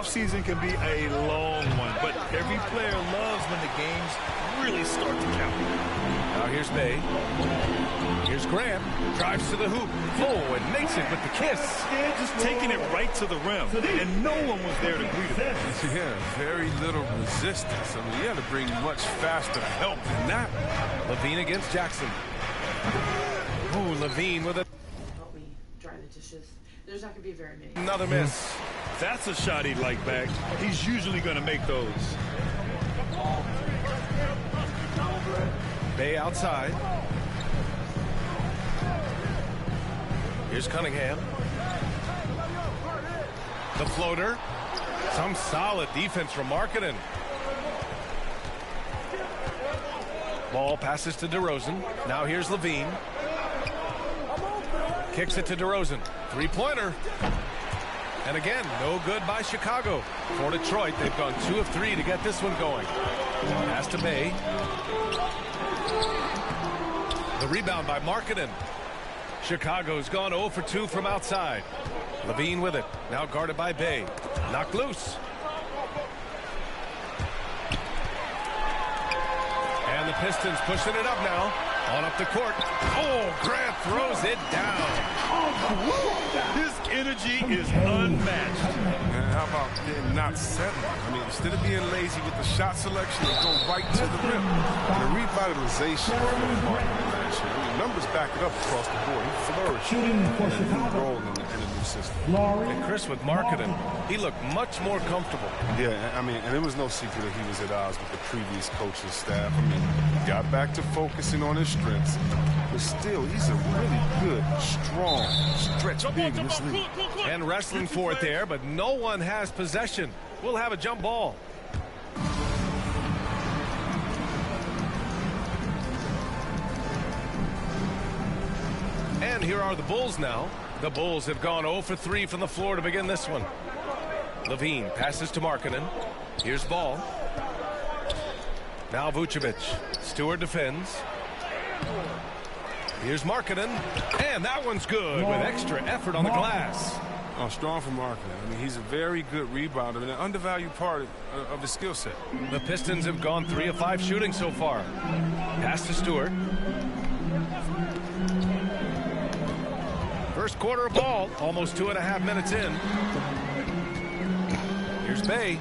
offseason can be a long one, but every player loves when the games really start to count. Now here's Bay. Here's Grant. Drives to the hoop. Oh, and makes it with the kiss. Just taking it right to the rim, and no one was there to greet him. Yeah, very little resistance. I mean, you had to bring much faster help than that. Levine against Jackson. Ooh, Levine with a... Help me dry the dishes. There's not going to be very many. Another miss. That's a shot he'd like back. He's usually going to make those. Bay outside. Here's Cunningham. The floater. Some solid defense from Markkanen. Ball passes to DeRozan. Now here's Levine. Kicks it to DeRozan. Three-pointer. And again, no good by Chicago. For Detroit, they've gone 2 of 3 to get this one going. Pass to Bay. The rebound by Markkanen. Chicago's gone 0 for 2 from outside. Levine with it. Now guarded by Bay. Knocked loose. And the Pistons pushing it up now. On up the court. Oh, Grant throws it down. His energy is unmatched. And how about not settling? I mean, instead of being lazy with the shot selection, they go right to the rim. And the revitalization of last year. The numbers back it up across the board. He flourished. Shooting for in a new Chicago. role in the new system. And Chris with Markkanen, he looked much more comfortable. Yeah, I mean, and it was no secret that he was at odds with the previous coaching staff. I mean, he got back to focusing on his strengths, but still, he's a really good, strong, stretch big in this league. And wrestling for it there, but no one has possession. We'll have a jump ball. And here are the Bulls now. The Bulls have gone 0 for 3 from the floor to begin this one. Levine passes to Markkanen. Here's Ball. Now Vucevic. Stewart defends. Here's Markkanen. And that one's good with extra effort on the glass. Oh, strong from Markkanen. I mean, he's a very good rebounder and an undervalued part of his skill set. The Pistons have gone 3 of 5 shooting so far. Pass to Stewart. First quarter of ball, almost 2.5 minutes in. Here's Bay.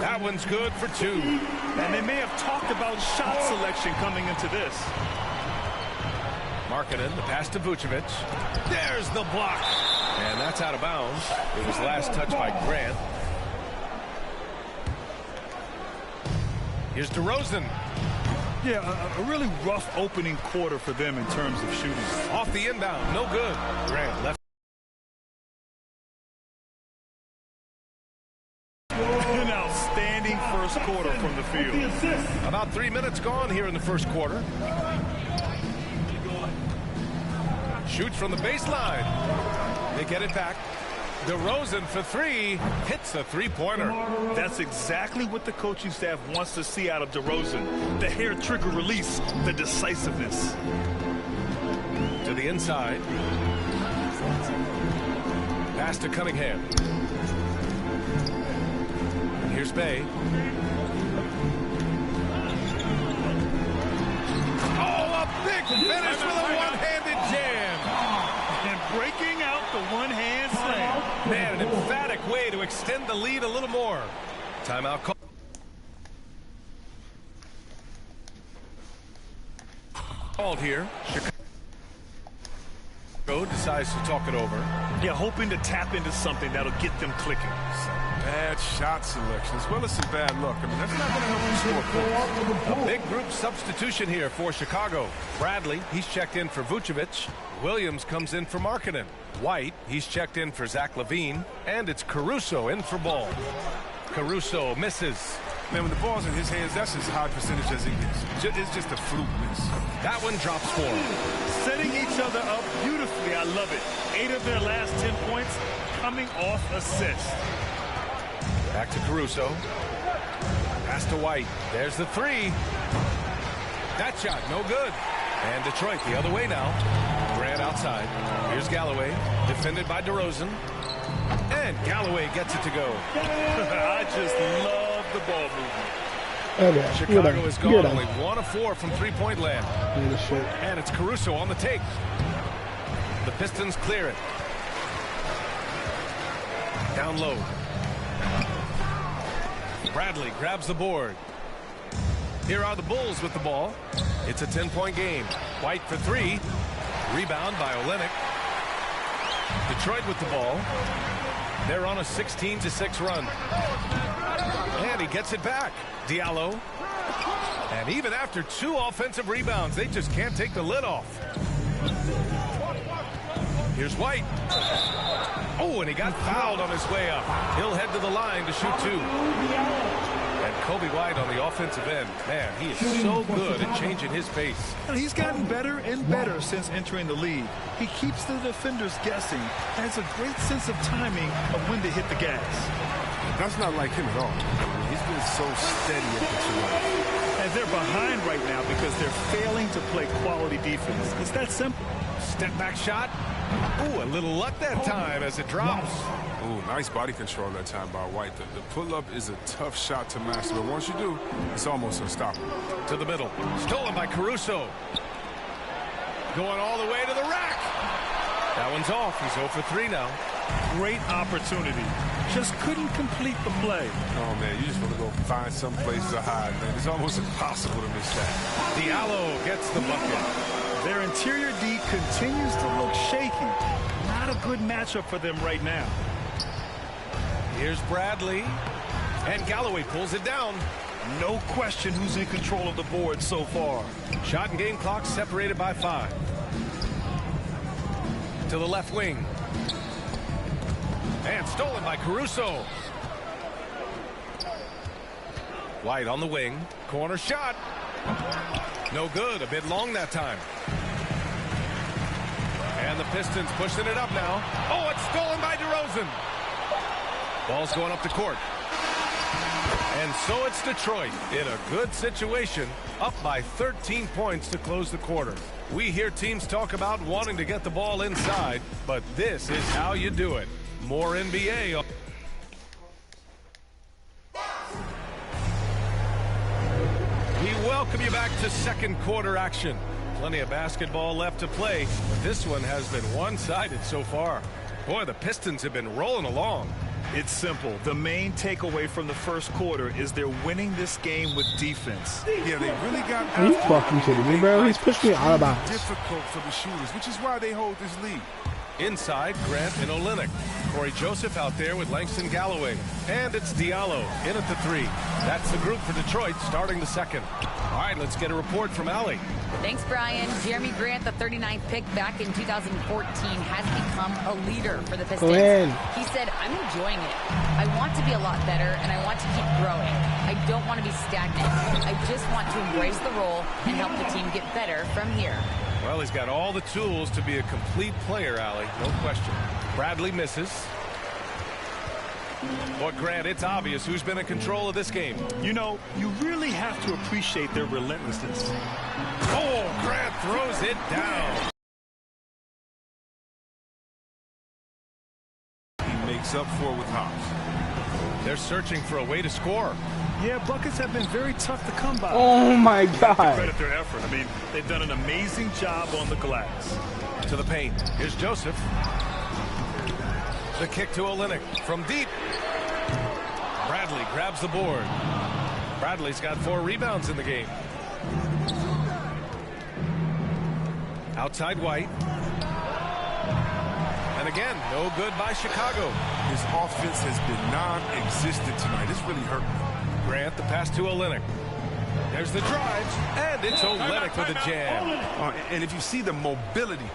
That one's good for 2. And they may have talked about shot selection coming into this. Markkanen, the pass to Vucevic. There's the block. And that's out of bounds. It was last touched by Grant. Here's DeRozan. Yeah, a really rough opening quarter for them in terms of shooting. Off the inbound, no good. Grant left. An outstanding first quarter from the field. About 3 minutes gone here in the first quarter. Shoots from the baseline. They get it back. DeRozan for 3, hits a three-pointer. That's exactly what the coaching staff wants to see out of DeRozan. The hair trigger release, the decisiveness. To the inside. Pass to Cunningham. Here's Bay. Oh, a big finish with a one-handed jam. And breaking out the one-hand slam. Man, an emphatic way to extend the lead a little more. Timeout call. Called here. Chicago decides to talk it over. Yeah, hoping to tap into something that'll get them clicking. Bad shot selection as well as some bad luck. I mean, that's not going to help you score points. A big group substitution here for Chicago. Bradley, he's checked in for Vucevic. Williams comes in for Markkanen. White, he's checked in for Zach LaVine. And it's Caruso in for Ball. Caruso misses. Man, when the ball's in his hands, that's as high percentage as he gets. It's just a fluke miss. That one drops 4. Setting each other up beautifully. I love it. 8 of their last 10 points coming off assists. Back to Caruso. Pass to White. There's the 3. That shot, no good. And Detroit the other way now. Grant outside. Here's Galloway. Defended by DeRozan. And And Galloway gets it to go. I just love the ball movement. Okay, Chicago has gone only 1 of 4 from three-point land. And it's Caruso on the take. The Pistons clear it. Down low. Bradley grabs the board. Here are the Bulls with the ball. It's a 10-point game. White for 3. Rebound by Olynyk. Detroit with the ball. They're on a 16-6 run. And he gets it back. Diallo. And even after 2 offensive rebounds, they just can't take the lid off. Here's White. Oh, and he got fouled on his way up. He'll head to the line to shoot 2. And Kobe White on the offensive end. Man, he is so good at changing his pace. And he's gotten better and better since entering the league. He keeps the defenders guessing and has a great sense of timing of when to hit the gas. That's not like him at all. He's been so steady at the 2. And they're behind right now because they're failing to play quality defense. It's that simple. Step back shot. Ooh, a little luck that time as it drops. Ooh, nice body control that time by White. The pull-up is a tough shot to master, but once you do, it's almost unstoppable. To the middle. Stolen by Caruso. Going all the way to the rack. That one's off. He's 0 for 3 now. Great opportunity. Just couldn't complete the play. Oh, man, you just want to go find some place to hide, man. It's almost impossible to miss that. Diallo gets the bucket. Their interior D continues to look shaky. Not a good matchup for them right now. Here's Bradley. And Galloway pulls it down. No question who's in control of the board so far. Shot and game clock separated by 5. To the left wing. And stolen by Caruso. White on the wing. Corner shot. No good. A bit long that time. And the Pistons pushing it up now. Oh, it's stolen by DeRozan. Ball's going up the court. And so it's Detroit in a good situation, up by 13 points to close the quarter. We hear teams talk about wanting to get the ball inside, but this is how you do it. More NBA. We welcome you back to second quarter action. Plenty of basketball left to play, but this one has been one-sided so far. Boy, the Pistons have been rolling along. It's simple. The main takeaway from the first quarter is they're winning this game with defense. Yeah, they really got... Are you fucking kidding me, bro? He's pushed me out of bounds. Difficult for the shooters, which is why they hold this lead. Inside, Grant and Olynyk. Corey Joseph out there with Langston Galloway. And it's Diallo in at the 3. That's the group for Detroit starting the second. All right, let's get a report from Allie. Thanks, Brian. Jeremy Grant, the 39th pick back in 2014, has become a leader for the Pistons. He said, I'm enjoying it. I want to be a lot better, and I want to keep growing. I don't want to be stagnant. I just want to embrace the role and help the team get better from here. Well, he's got all the tools to be a complete player, Allie. No question. Bradley misses. But Grant, it's obvious who's been in control of this game. You know, you really have to appreciate their relentlessness. Oh, Grant throws it down. He makes up for it with hops. They're searching for a way to score. Yeah, buckets have been very tough to come by. Oh, my God. Credit their effort. I mean, they've done an amazing job on the glass. To the paint. Here's Joseph. The kick to Olynyk from deep. Bradley grabs the board. Bradley's got 4 rebounds in the game. Outside White. And again, no good by Chicago. His offense has been non-existent tonight. It's really hurt me. Grant, the pass to Olynyk. There's the drive, and it's Olynyk with a jam. And if you see the mobility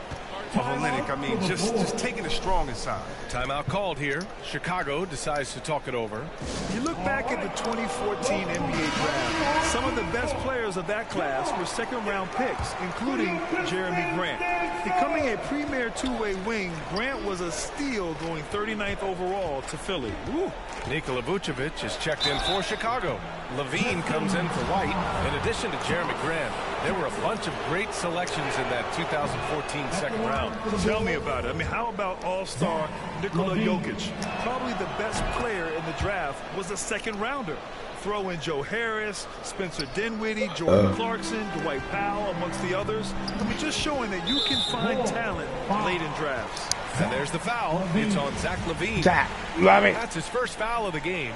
of Olynyk, I mean, just taking it strong inside. Timeout called here. Chicago decides to talk it over. You look back at the 2014 NBA draft, some of the best players of that class were second-round picks, including Jeremy Grant. Becoming a premier two-way wing, Grant was a steal going 39th overall to Philly. Woo. Nikola Vucevic is checked in for Chicago. Levine comes in for White. In addition to Jeremy Grant, there were a bunch of great selections in that 2014 second round. Tell me about it. I mean, how about all-star Nikola Jokic? Probably the best player in the draft was a second-rounder. Throw in Joe Harris, Spencer Dinwiddie, Jordan Clarkson, Dwight Powell, amongst the others. I mean, just showing that you can find talent late in drafts. And there's the foul. It's on Zach LaVine. Zach, love it. That's his first foul of the game.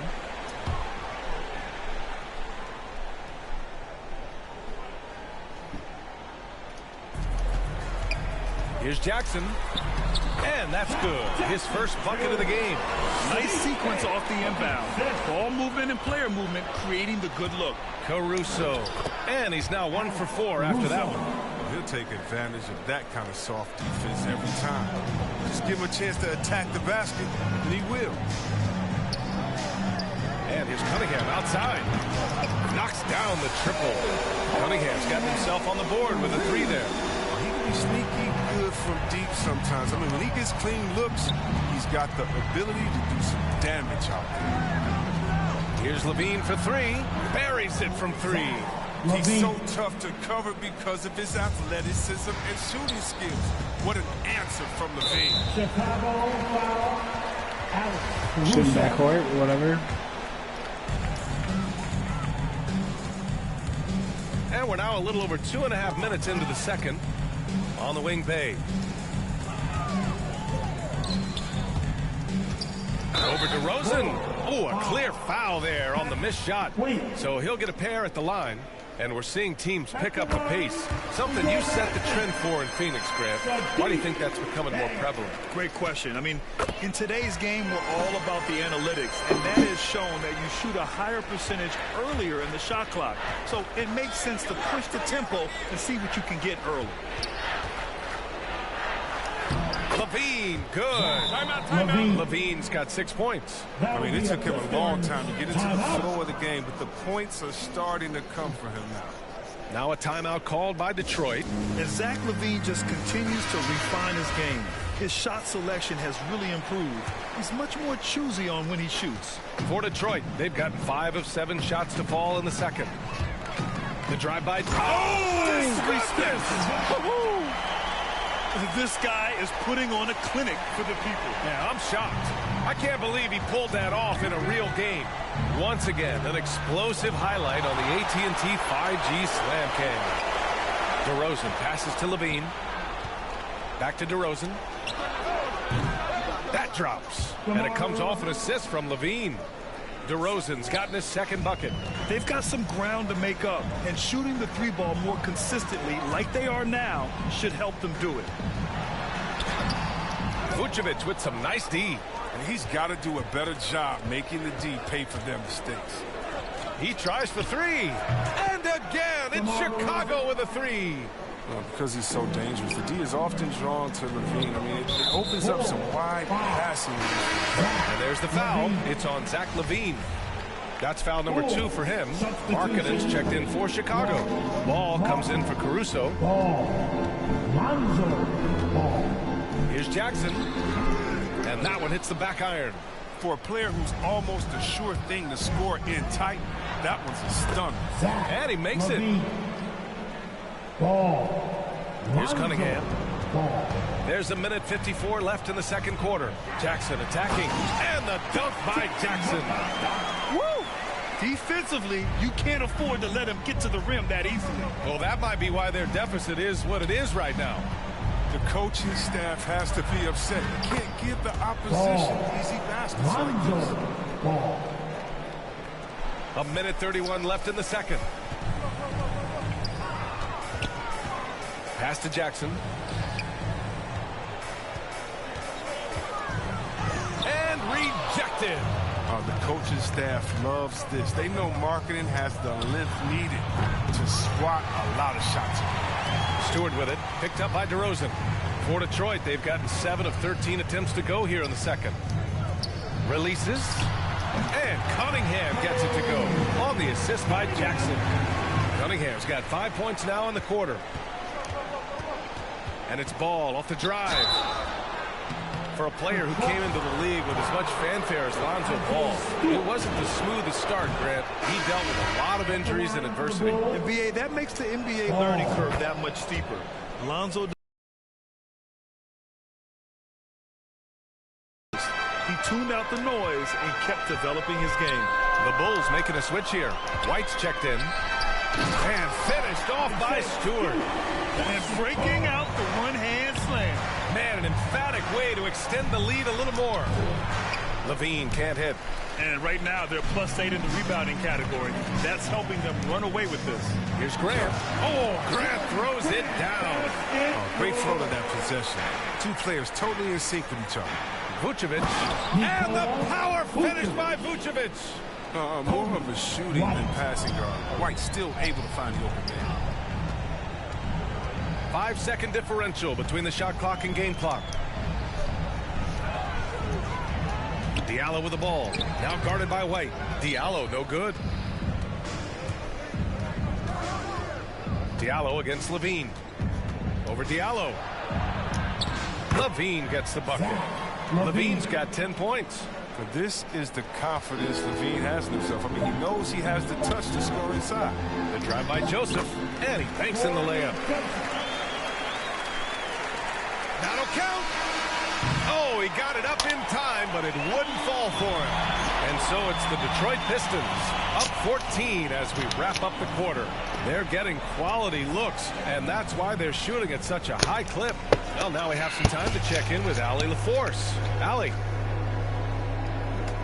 Here's Jackson. And that's good. His first bucket of the game. Nice sequence off the inbound. Ball movement and player movement creating the good look. Caruso. And he's now 1 for 4 after that one. He'll take advantage of that kind of soft defense every time. Just give him a chance to attack the basket, and he will. And here's Cunningham outside. Knocks down the triple. Cunningham's got himself on the board with a 3 there. He can be sneaky good from deep sometimes. I mean, when he gets clean looks, he's got the ability to do some damage out there. Here's Levine for 3. Buries it from 3. He's so tough to cover because of his athleticism and shooting skills. What an answer from Levine. Shooting backcourt, whatever. And we're now a little over 2.5 minutes into the second. On the wing, Bay. Over to Rosen. Oh, a clear foul there on the missed shot. So he'll get a pair at the line. And we're seeing teams pick up the pace. Something you set the trend for in Phoenix, Grant. Why do you think that's becoming more prevalent? Great question. I mean, in today's game, we're all about the analytics, and that has shown that you shoot a higher percentage earlier in the shot clock. So it makes sense to push the tempo and see what you can get early. Levine, good. Timeout. Levine's got 6 points. I mean, it took him a long time to get into the flow of the game, but the points are starting to come for him now. Now a timeout called by Detroit. And Zach LaVine just continues to refine his game. His shot selection has really improved. He's much more choosy on when he shoots. For Detroit, they've gotten 5 of 7 shots to fall in the second. The drive-by. Oh! This guy is putting on a clinic for the people. Yeah, I'm shocked. I can't believe he pulled that off in a real game. Once again, an explosive highlight on the AT&T 5G Slam Cam. DeRozan passes to Levine. Back to DeRozan. That drops. And it comes off an assist from Levine. DeRozan's gotten his second bucket. They've got some ground to make up, and shooting the 3-ball more consistently like they are now should help them do it. Vucevic with some nice D. And he's got to do a better job making the D pay for their mistakes. He tries for 3. And again, it's Chicago with a 3. Well, because he's so dangerous, the D is often drawn to Levine. I mean, it opens up some wide passing. And there's the foul. It's on Zach LaVine. That's foul number 2 for him. Markkanen's checked in for Chicago. Ball comes in for Caruso. Here's Jackson. And that one hits the back iron. For a player who's almost a sure thing to score in tight, that one's a stunner. And he makes it. Here's Cunningham. There's 1:54 left in the second quarter. Jackson attacking. And the dunk by Jackson. Woo! Defensively, you can't afford to let him get to the rim that easily. Well, that might be why their deficit is what it is right now. The coaching staff has to be upset. You can't give the opposition easy baskets like this. 1:31 left in the second. Pass to Jackson. And rejected. The coaching staff loves this. They know Markkanen has the length needed to swat a lot of shots. Stewart with it. Picked up by DeRozan. For Detroit, they've gotten 7 of 13 attempts to go here in the second. Releases. And Cunningham gets it to go on the assist by Jackson. Cunningham's got 5 points now in the quarter. And it's Ball off the drive. For a player who came into the league with as much fanfare as Lonzo Ball, it wasn't the smoothest start, Grant. He dealt with a lot of injuries and adversity. And BA, that makes the NBA learning curve that much steeper. Lonzo, he tuned out the noise and kept developing his game. The Bulls making a switch here. White's checked in. And finished off by Stewart. And breaking out the one-hand slam. Man, an emphatic way to extend the lead a little more. Levine can't hit. And right now, they're +8 in the rebounding category. That's helping them run away with this. Here's Grant. Oh, Grant throws it down. Oh, great throw to that possession. Two players totally in sync with each other. Vucevic. And the power finish by Vucevic. More of a shooting than passing guard. White still able to find the open man. 5-second differential between the shot clock and game clock. Diallo with the ball. Now guarded by White. Diallo no good. Diallo against Levine. Over Diallo. Levine gets the bucket. Levine's got 10 points. But this is the confidence Levine has in himself. I mean, he knows he has the touch to score inside. The drive by Joseph. And he banks in the layup. That'll count. Oh, he got it up in time, but it wouldn't fall for him. And so it's the Detroit Pistons up 14 as we wrap up the quarter. They're getting quality looks, and that's why they're shooting at such a high clip. Well, now we have some time to check in with Allie LaForce. Allie.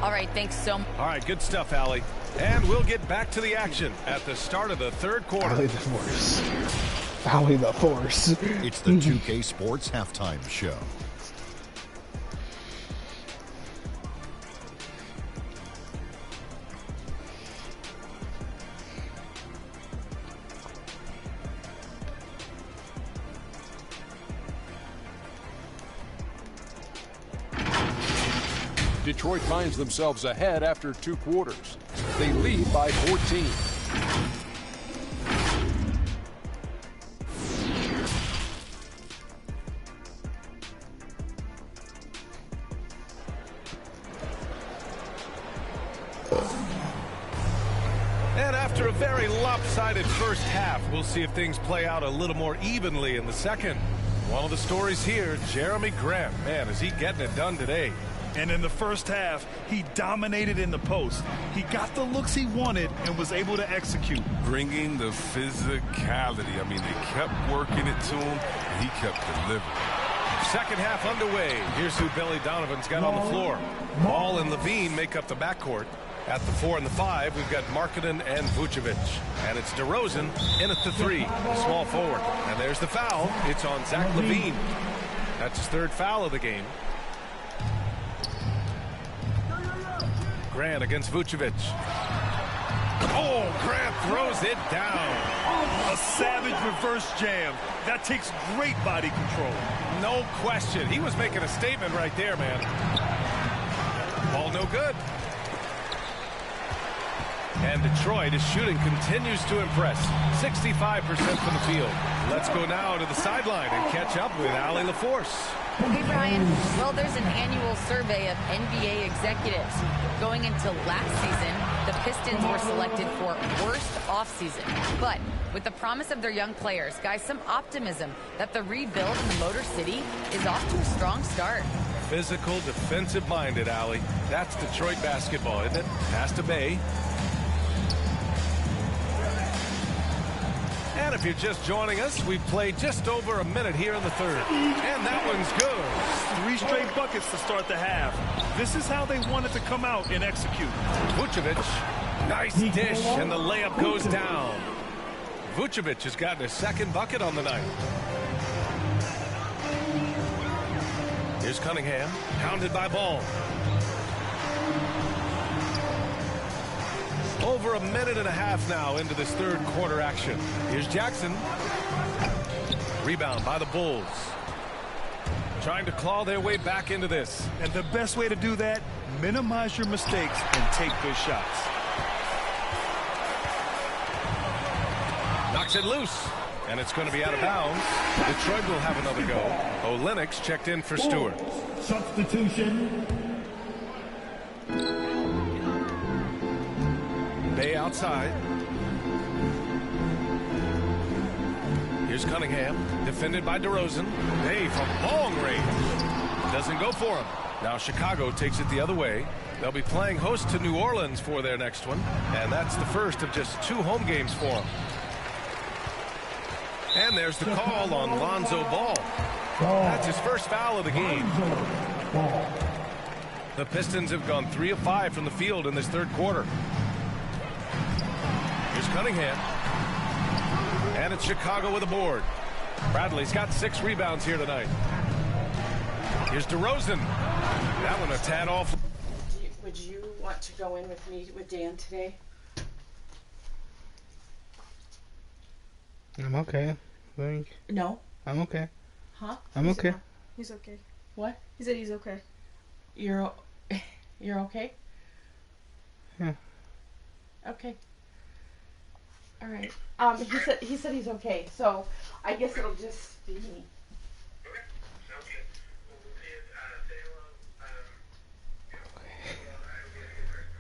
All right, thanks so much. All right, good stuff, Allie. And we'll get back to the action at the start of the third quarter. Allie the Force. Allie the Force. It's the 2K Sports Halftime Show. Detroit finds themselves ahead after 2 quarters. They lead by 14. And after a very lopsided first half, we'll see if things play out a little more evenly in the second. One of the stories here, Jeremy Grant. Man, is he getting it done today. And in the first half, he dominated in the post. He got the looks he wanted and was able to execute. Bringing the physicality. I mean, they kept working it to him, and he kept delivering. Second half underway. Here's who Billy Donovan's got on the floor. Ball and Levine make up the backcourt. At the 4 and the 5, we've got Markkanen and Vucevic. And it's DeRozan in at the 3, the small forward. And there's the foul. It's on Zach LaVine. That's his 3rd foul of the game. Grant against Vucevic. Oh, Grant throws it down. A savage reverse jam. That takes great body control. No question. He was making a statement right there, man. Ball no good. And Detroit, his shooting continues to impress. 65% from the field. Let's go now to the sideline and catch up with Allie LaForce. Hey, Brian. Well, there's an annual survey of NBA executives. Going into last season, the Pistons were selected for worst offseason. But with the promise of their young players, guys, some optimism that the rebuild in the Motor City is off to a strong start. Physical, defensive-minded, Allie. That's Detroit basketball, isn't it? Past to Bay. And if you're just joining us, we've played just over a minute here in the third. And that one's good. 3 straight buckets to start the half. This is how they wanted to come out and execute. Vucevic, nice dish, and the layup goes down. Vucevic has gotten his 2nd bucket on the night. Here's Cunningham, pounded by Ball. Over a minute and a half now into this third quarter action. Here's Jackson. Rebound by the Bulls. Trying to claw their way back into this. And the best way to do that, minimize your mistakes and take good shots. Knocks it loose. and it's going to be out of bounds. Detroit will have another go. Olenek's checked in for Stewart. Substitution. Bay outside. Here's Cunningham, defended by DeRozan. Bay from long range. Doesn't go for him. Now Chicago takes it the other way. They'll be playing host to New Orleans for their next one, and that's the first of just 2 home games for them. And there's the call on Lonzo Ball. That's his first foul of the game. The Pistons have gone 3 of 5 from the field in this third quarter. Here's Cunningham. And it's Chicago with a board. Bradley's got 6 rebounds here tonight. Here's DeRozan. That one a tad off. Would you want to go in with me with Dan today? I'm okay. No. I'm okay. Huh? I'm okay. He's okay. What? He said he's okay. You're okay? Yeah. Okay. All right. He said he's okay. So I guess it'll just be me.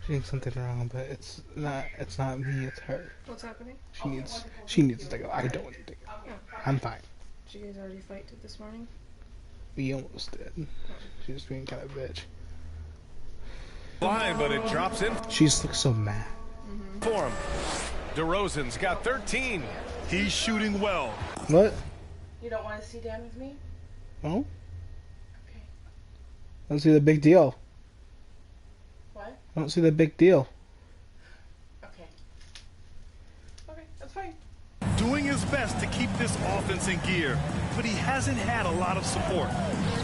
She needs something wrong, but it's not me, it's her. What's happening? She needs to go. I don't need to go. I'm fine. Did you guys already fight this morning? We almost did. She's being kind of a bitch. Line, but it drops in. She just looks so mad. For him. DeRozan's got 13. He's shooting well. What? You don't want to see Dan with me? Oh? Okay. I don't see the big deal. What? I don't see the big deal. Okay. Okay, that's fine. Doing his best to keep this offense in gear, but he hasn't had a lot of support.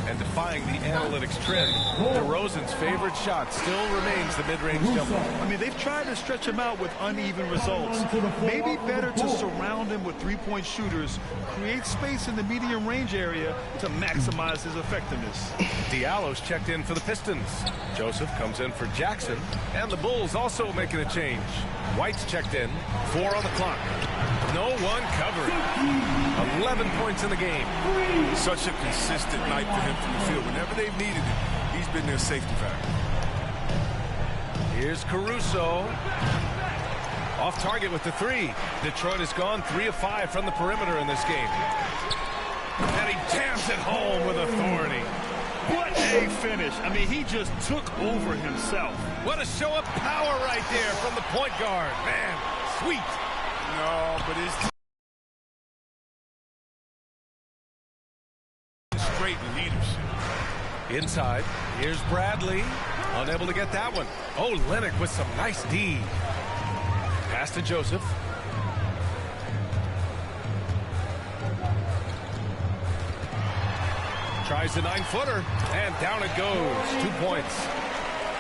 And defying the analytics trend, DeRozan's favorite shot still remains the mid-range jumper. I mean, they've tried to stretch him out with uneven results. Maybe better to surround him with three-point shooters, create space in the medium range area to maximize his effectiveness. Diallo's checked in for the Pistons. Joseph comes in for Jackson, and the Bulls also making a change. White's checked in, 4 on the clock. No one covering. 11 points in the game. Such a consistent night for him from the field. Whenever they've needed it, he's been their safety valve. Here's Caruso. Off target with the 3. Detroit has gone 3 of 5 from the perimeter in this game. And he jams it home with authority. What a finish. I mean, he just took over himself. What a show of power right there from the point guard. Man, sweet. No, but it's straight leadership. Inside, here's Bradley. Unable to get that one. Oh, Olynyk with some nice D. Pass to Joseph. Tries the 9-footer, and down it goes. 2 points.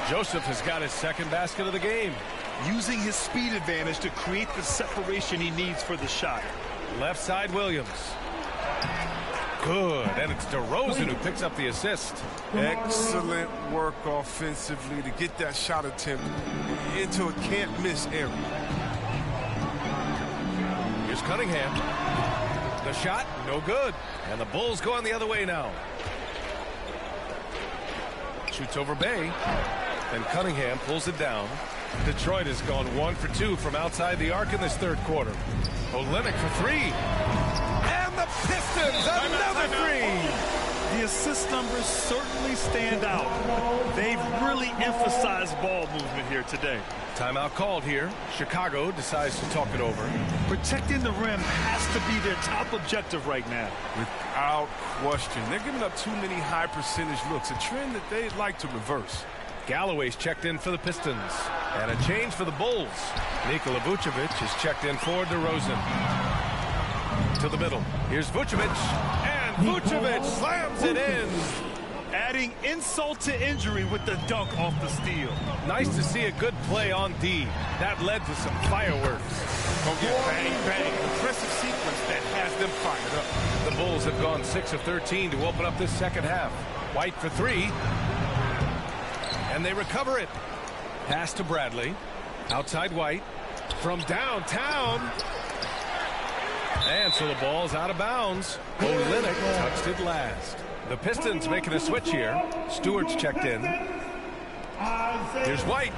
Joseph has got his second basket of the game. Using his speed advantage to create the separation he needs for the shot. Left side, Williams. Good, and it's DeRozan who picks up the assist. Excellent work offensively to get that shot attempt into a can't-miss area. Here's Cunningham. The shot, no good. And the Bulls going the other way now. Shoots over Bay. And Cunningham pulls it down. Detroit has gone 1 for 2 from outside the arc in this third quarter. Olynyk for 3. And the Pistons, another 3. The assist numbers certainly stand out. They've really emphasized ball movement here today. Timeout called here. Chicago decides to talk it over. Protecting the rim has to be their top objective right now. Without question. They're giving up too many high percentage looks, a trend that they'd like to reverse. Galloway's checked in for the Pistons. And a change for the Bulls. Nikola Vucevic is checked in for DeRozan. To the middle. Here's Vucevic. And Vucevic slams it in. Adding insult to injury with the dunk off the steal. Nice to see a good play on D. That led to some fireworks. Go get bang, bang. Impressive sequence that has them fired up. The Bulls have gone 6 of 13 to open up this second half. White for 3. And they recover it. Pass to Bradley. Outside White. From downtown. And so the ball's out of bounds. Olynyk touched it last. The Pistons making a switch here. Stewart's checked in. Here's White.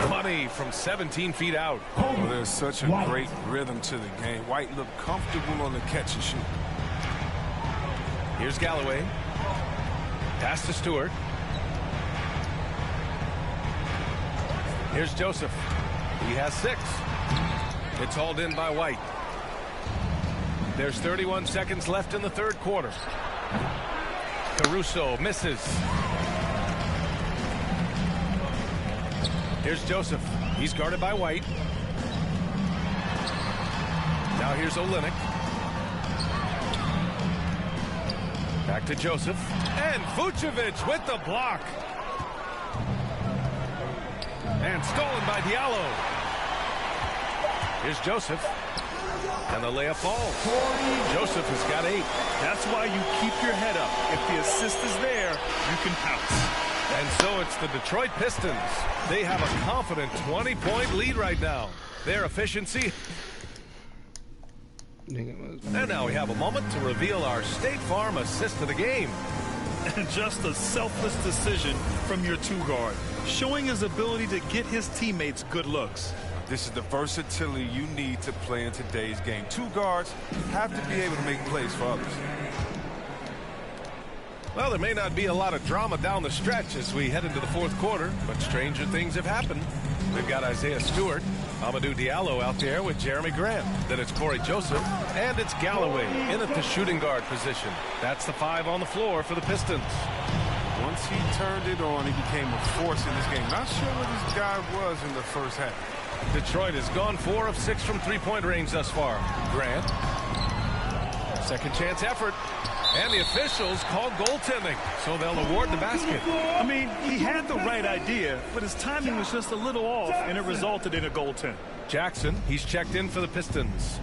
Money from 17 feet out. Well, there's such a great rhythm to the game. White looked comfortable on the catch and shoot. Here's Galloway. Pass to Stewart. Here's Joseph. He has 6. It's hauled in by White. There's 31 seconds left in the third quarter. Caruso misses. Here's Joseph. He's guarded by White. Now here's Olynyk. Back to Joseph. And Vucevic with the block. And stolen by Diallo. Here's Joseph. And the layup falls. Joseph has got 8. That's why you keep your head up. If the assist is there, you can pounce. And so it's the Detroit Pistons. They have a confident 20-point lead right now. Their efficiency. And now we have a moment to reveal our State Farm assist of the game. And just a selfless decision from your 2-guard, showing his ability to get his teammates good looks. This is the versatility you need to play in today's game. 2 guards have to be able to make plays for others. Well, there may not be a lot of drama down the stretch as we head into the fourth quarter, but stranger things have happened. We've got Isaiah Stewart, Amadou Diallo out there with Jeremy Grant. Then it's Corey Joseph, and it's Galloway in at the shooting guard position. That's the 5 on the floor for the Pistons. Once he turned it on, he became a force in this game. Not sure what this guy was in the first half. Detroit has gone 4 of 6 from three-point range thus far. Grant. Second chance effort. And the officials call goaltending, so they'll award the basket. I mean, he had the right idea, but his timing was just a little off, and it resulted in a goaltend. Jackson, he's checked in for the Pistons.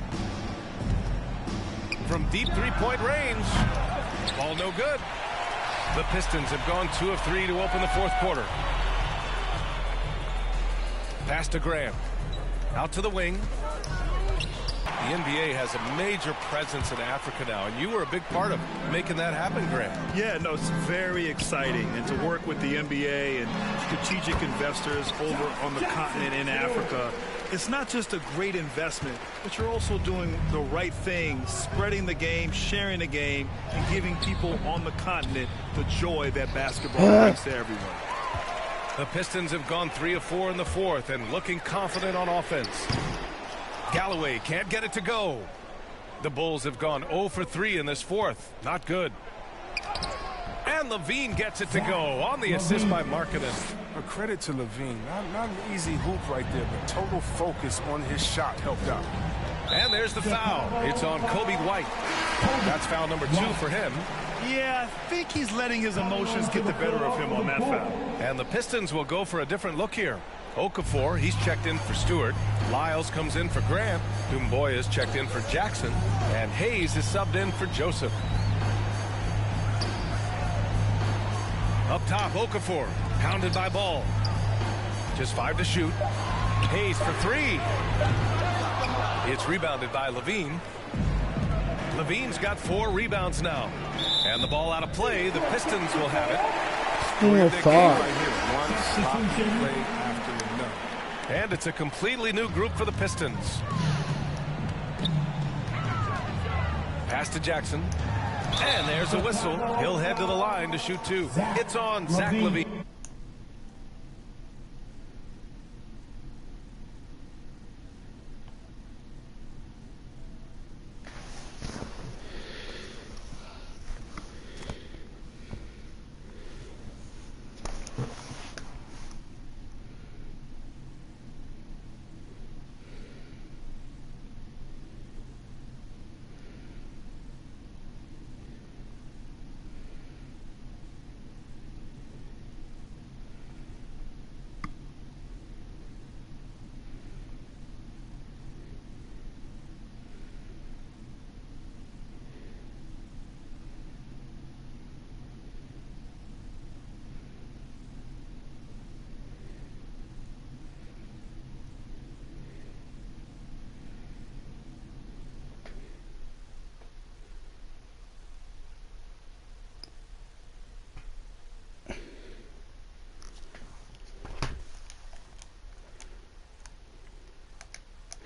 From deep three-point range. Ball no good. The Pistons have gone 2 of 3 to open the fourth quarter. Pass to Graham. Out to the wing. The NBA has a major presence in Africa now, and you were a big part of making that happen, Graham. Yeah, no, it's very exciting. And to work with the NBA and strategic investors over on the continent in Africa, it's not just a great investment, but you're also doing the right thing, spreading the game, sharing the game, and giving people on the continent the joy that basketball brings to everyone. The Pistons have gone 3 of 4 in the fourth and looking confident on offense. Galloway can't get it to go. The Bulls have gone 0 for 3 in this fourth. Not good. And Levine gets it to go on the assist by Markkanen. A credit to Levine. Not an easy hoop right there, but total focus on his shot helped out. And there's the foul. It's on Kobe White. That's foul number 2 for him. Yeah, I think he's letting his emotions get the better of him on that foul. And the Pistons will go for a different look here. Okafor, he's checked in for Stewart. Lyles comes in for Grant. Dumboy is checked in for Jackson. And Hayes is subbed in for Joseph. Up top, Okafor, pounded by Ball. Just 5 to shoot. Hayes for 3. It's rebounded by Levine. Levine's got 4 rebounds now. And the ball out of play. The Pistons will have it. And it's a completely new group for the Pistons. Pass to Jackson. And there's a whistle. He'll head to the line to shoot 2. It's on Zach LaVine.